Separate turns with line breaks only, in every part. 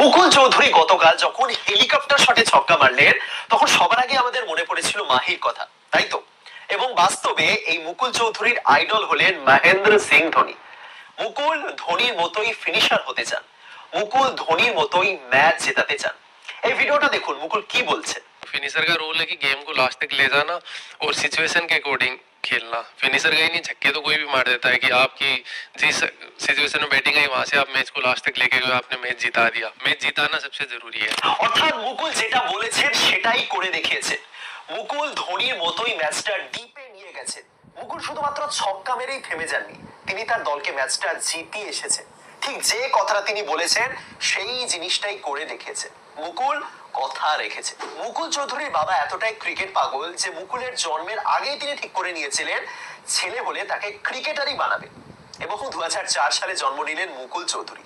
মুকুল চৌধুরী গতকাল যখন হেলিকপ্টার শটে ছক্কা মারলেন তখন সবার আগে আমাদের মনে পড়েছিল মাহির কথা, তাই তো? এবং বাস্তবে এই মুকুল চৌধুরীর আইডল হলেন মহেন্দ্র সিং ধোনি। মুকুল ধোনির মতোই ফিনিশার হতে চান, মুকুল ধোনির মতোই ম্যাচ জেতাতে চান। এই ভিডিওটা দেখুন মুকুল কি বলছেন।
फिनिशर का रोल है कि गेम को लास्ट तक ले जाना और सिचुएशन के अकॉर्डिंग खेलना। फिनिशर का ही नहीं, छक्के तो कोई भी मार देता है कि आपकी जिस सिचुएशन में बैटिंग आई वहां से आप मैच को लास्ट तक लेके गए, आपने मैच जिता दिया। मैच जिताना सबसे जरूरी है।
অর্থাৎ মুকুল যেটা বলেছেন সেটাই করে দেখিয়েছে। মুকুল ধোনির মতোই ম্যাচটা ডিপে নিয়ে গেছেন। মুকুল শুধুমাত্র ছক্কা মেরেই থেমে যাননি, তিনি তার দলকে ম্যাচটা জিতিয়ে এসেছেন। ঠিক যে কথাটা তিনি বলেছেন সেই জিনিসটাই করে দেখিয়েছেন। মুকুল কথা রেখেছে। মুকুল চৌধুরীর বাবা এতটাই ক্রিকেট পাগল যে মুকুলের জন্মের আগেই তিনি ঠিক করে নিয়েছিলেন ছেলে হলে তাকে ক্রিকেটারই বানাবে। এবং 2004 সালে জন্ম নিলেন মুকুল চৌধুরী।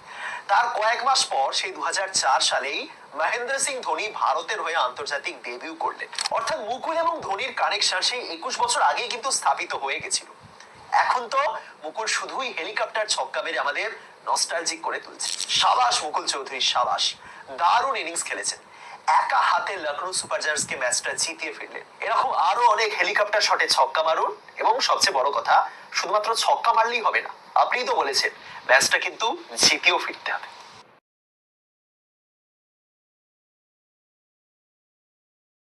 তার কয়েক মাস পর সেই 2004 সালেই মহেন্দ্র সিং ধোনি ভারতের হয়ে আন্তর্জাতিক ডেবিউ করলেন। অর্থাৎ মুকুল এবং ধোনির কানেকশন সেই 21 বছর আগেই কিন্তু স্থাপিত হয়ে গেছিল। এখন তো মুকুল শুধুই হেলিকপ্টার ছক্কা মেরে আমাদের নস্টালজিক করে তুলছে। সাবাস মুকুল চৌধুরী, সাবাস, দারুণ ইনিংস খেলেছেন। একা হাতে লখনৌ সুপার জায়ান্টসকে ম্যাচটা জিতিয়ে ফিরলেন। এরকম আরো অনেক হেলিকপ্টার শটে ছক্কা মারুন এবং সবচেয়ে বড় কথা শুধুমাত্র ছক্কা মারলেই হবে না, আপনি তো বলেছেন ম্যাচটা কিন্তু জিতিয়েও ফিরতে হবে।